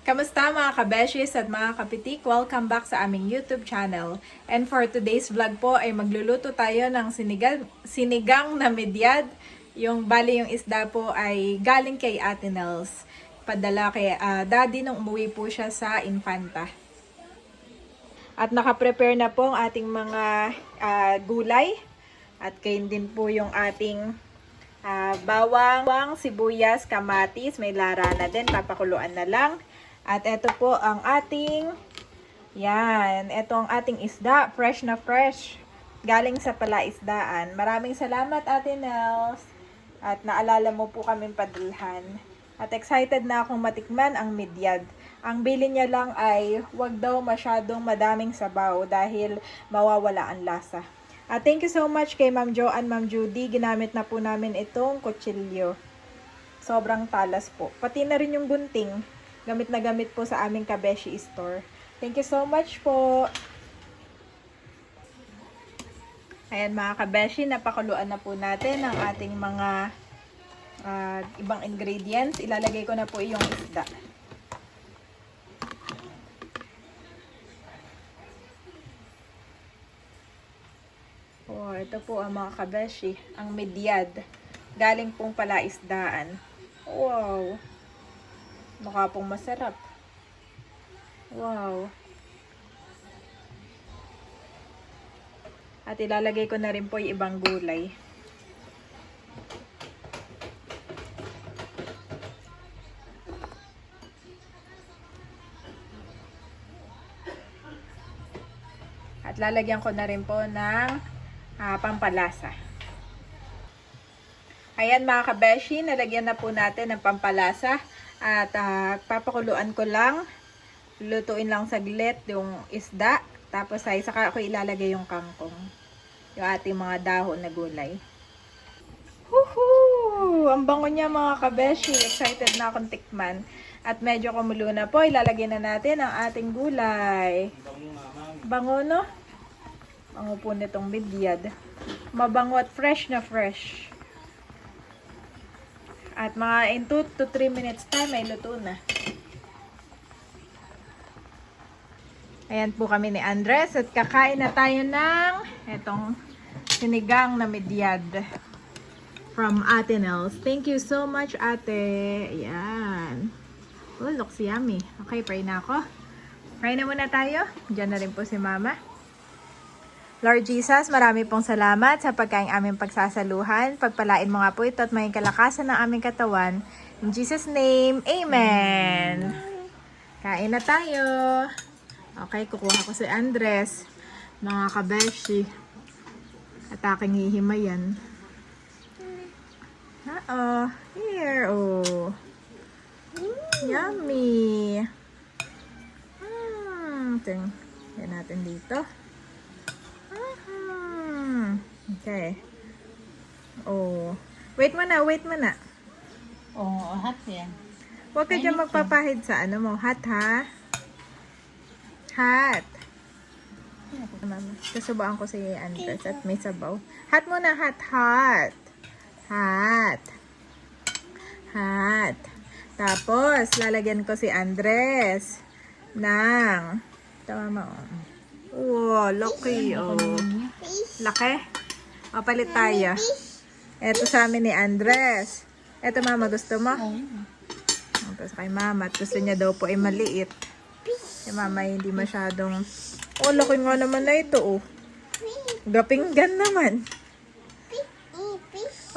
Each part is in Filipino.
Kamusta mga kabeshis at mga kapitik? Welcome back sa aming YouTube channel. And for today's vlog po ay magluluto tayo ng sinigang na medyad. Yung isda po ay galing kay Ate Nels. Padala kay daddy nung umuwi po siya sa Infanta. At nakaprepare na po ang ating mga gulay. At kain din po yung ating bawang, sibuyas, kamatis. May larana din, papakuluan na lang. At ito po ang ating, ito ang ating isda, fresh na fresh, galing sa palaisdaan. Maraming salamat Ate Nels, at naalala mo po kaming padalhan. At excited na akong matikman ang medyad. Ang bili niya lang ay wag daw masyadong madaming sabaw dahil mawawala ang lasa. At thank you so much kay Ma'am Jo and Ma'am Judy, ginamit na po namin itong kutsilyo. Sobrang talas po. Pati na rin yung gunting. Gamit na gamit po sa aming Kabeshi store. Thank you so much po. Ayan mga Kabeshi, napakuluan na po natin ang ating mga ibang ingredients. Ilalagay ko na po yung isda. Oh, ito po ang mga Kabeshi, ang medyad. Galing pong palaisdaan. Wow! Mukha pong masarap. Wow. At ilalagay ko na rin po yung ibang gulay. At lalagyan ko na rin po ng pampalasa. Ayan mga kabeshi, nalagyan na po natin ng pampalasa. At papakuluan ko lang, lutuin lang saglit yung isda, tapos ay saka ako ilalagay yung kangkong, yung ating mga dahon na gulay. Woohoo! Ang bango niya mga kabeshi, excited na akong tikman. At medyo kumulo na po, ilalagay na natin ang ating gulay. Bango no? Bango po nitong medyad. Mabango at fresh na fresh. At mga in 2 to 3 minutes time ay luto na. Ayan po kami ni Andres at kakain na tayo ng etong sinigang na medyad from Ate Nels. Thank you so much Ate. Ayan. Oh, looks yummy. Okay, pray na ako. Pray na muna tayo. Diyan na rin po si Mama. Lord Jesus, marami pong salamat sa pagkaing aming pagsasaluhan. Pagpalain mo nga po ito at may kalakasan ng aming katawan. In Jesus' name, Amen! Kain na tayo. Okay, kukuha ko si Andres. Mga kabeshi. At aking hihimayan. Here, oh. Yummy! Yan natin dito. Okay. Oh. Wait mo na. Oo, hot yan. Huwag ka dyan magpapahid sa ano mo. Hot, ha? Hot. Mama, kasubaan ko si Andres at may sabaw. Hot muna, hot. Hot. Tapos, lalagyan ko si Andres ng tama mo. Wow, laki, oh. Laki? O, palit tayo. Ito sa amin ni Andres. Ito, Mama, gusto mo? Tapos kay Mama, at gusto niya daw po ay maliit. Kay Mama, hindi masyadong... Oh, laki nga naman na ito, oh. Gapinggan naman.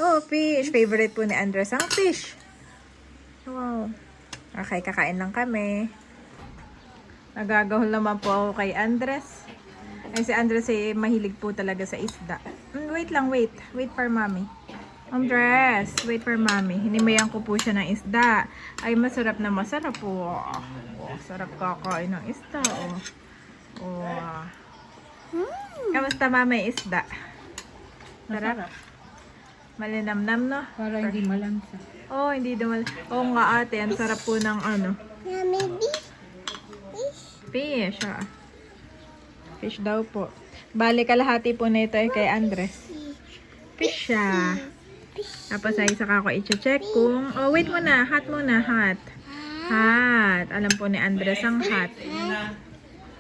Oh, fish. Favorite po ni Andres ang fish. Wow. Okay, kakain lang kami. Nagagahol naman po ako kay Andres. Ay, si Andres ay mahilig po talaga sa isda. Wait lang, wait. Wait for mommy. Andres, wait for mommy. Hinimayan ko po siya ng isda. Ay, masarap na masarap po. Oh, sarap kakain ng isda, oh. Oh. Kamusta mama yung isda? Sarap? Malinamnam, no? Para hindi malansa. Oh, hindi dumal. Oo nga ate, ang sarap po ng ano. Fish, Fish daw po. Bali, kalahati po na ito ay kay Andres. Fish siya. Tapos ay saka ko i-check kung... Oh, wait muna. Hot muna. Hot. Hot. hot. Alam po ni Andres ang hot.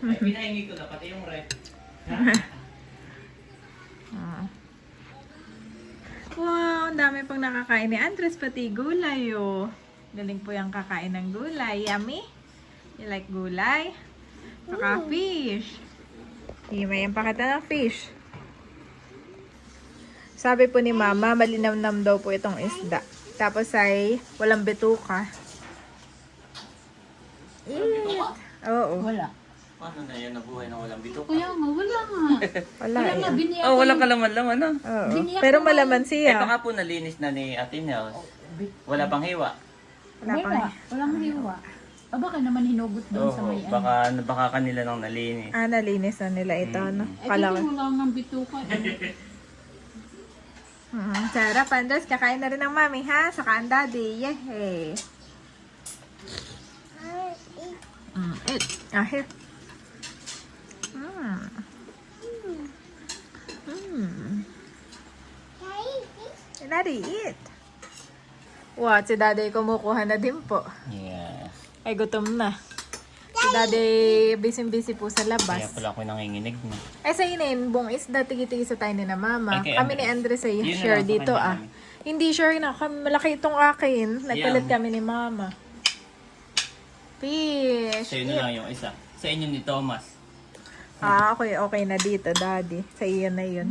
Pinahingi ko na pati yung rep. Ah. Wow, ang dami pang nakakain ni Andres, pati gulay, oh. Galing po yung kakain ng gulay. Yummy? You like gulay? Saka fish. May pakita ng fish. Sabi po ni Mama, malinamnam daw po itong isda. Tapos ay walang bituka. Eat. Oo. Wala. Paano na yan nabuhay na walang bito? Kuya nga, wala nga. Wala Wala nga, eh. biniyak Oh, walang kalaman-laman ah. Oo. Biniyak Pero ko malaman Ito siya. nga po nalinis na ni Ate Nels. Wala pang hiwa. Wala pa. Walang hiwa. O baka naman hinugot doon sa Oo, may ano. baka kanila nang nalinis. Ah, nalinis na nila ito, no? Eh, Kala kasi ko. wala nga bituka. Sarap, Andres. Kakain na rin ng mami, ha? Saka ang daddy. Yehey. Eat. Ah, here. Daddy, eat. Wow, si daddy kumukuha na din po. Yes. Ay, gutom na. Si daddy busy-busy po sa Kaya labas. pala ako nanginginig na. Ay, sa inin, buong isda, tigi-tigi sa tayo ni na mama. Ay, kay Kami ni Andres. Andres ay Yun na share lang sa dito, kanya ah. namin. Hindi sure na. Malaki itong akin. Nagpalit Yan. kami ni mama. Fish. Sa inyo lang yung isa. Sa inyo ni Thomas. Ah, okay na dito, daddy. Sa iyo na yun.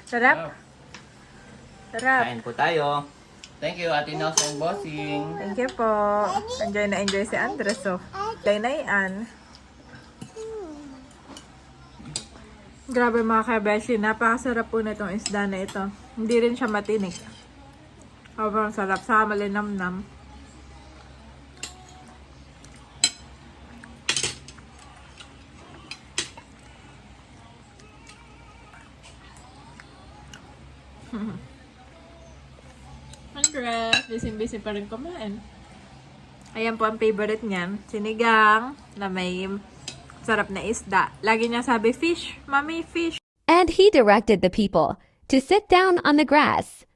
Sarap? Sarap. Kain po tayo. Thank you, Ate Nels and Bossing. Thank you po. Enjoy na enjoy si Andres, oh. Kay na yan. Grabe mga kabeshi, napakasarap po na itong isda na ito. Hindi rin siya matinik. Sobrang sarap, sa malinamnam. Andres, busy-busy pa rin kumain. Ayan po ang favorite niyan. Sinigang na may sarap na isda. Lagi niya sabi, fish, mommy, fish. And he directed the people to sit down on the grass.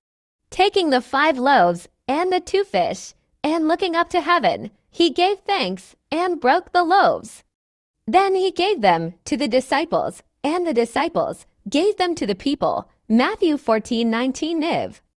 Taking the 5 loaves and the 2 fish, and looking up to heaven, he gave thanks and broke the loaves. Then he gave them to the disciples, and the disciples gave them to the people. Matthew 14:19 Niv.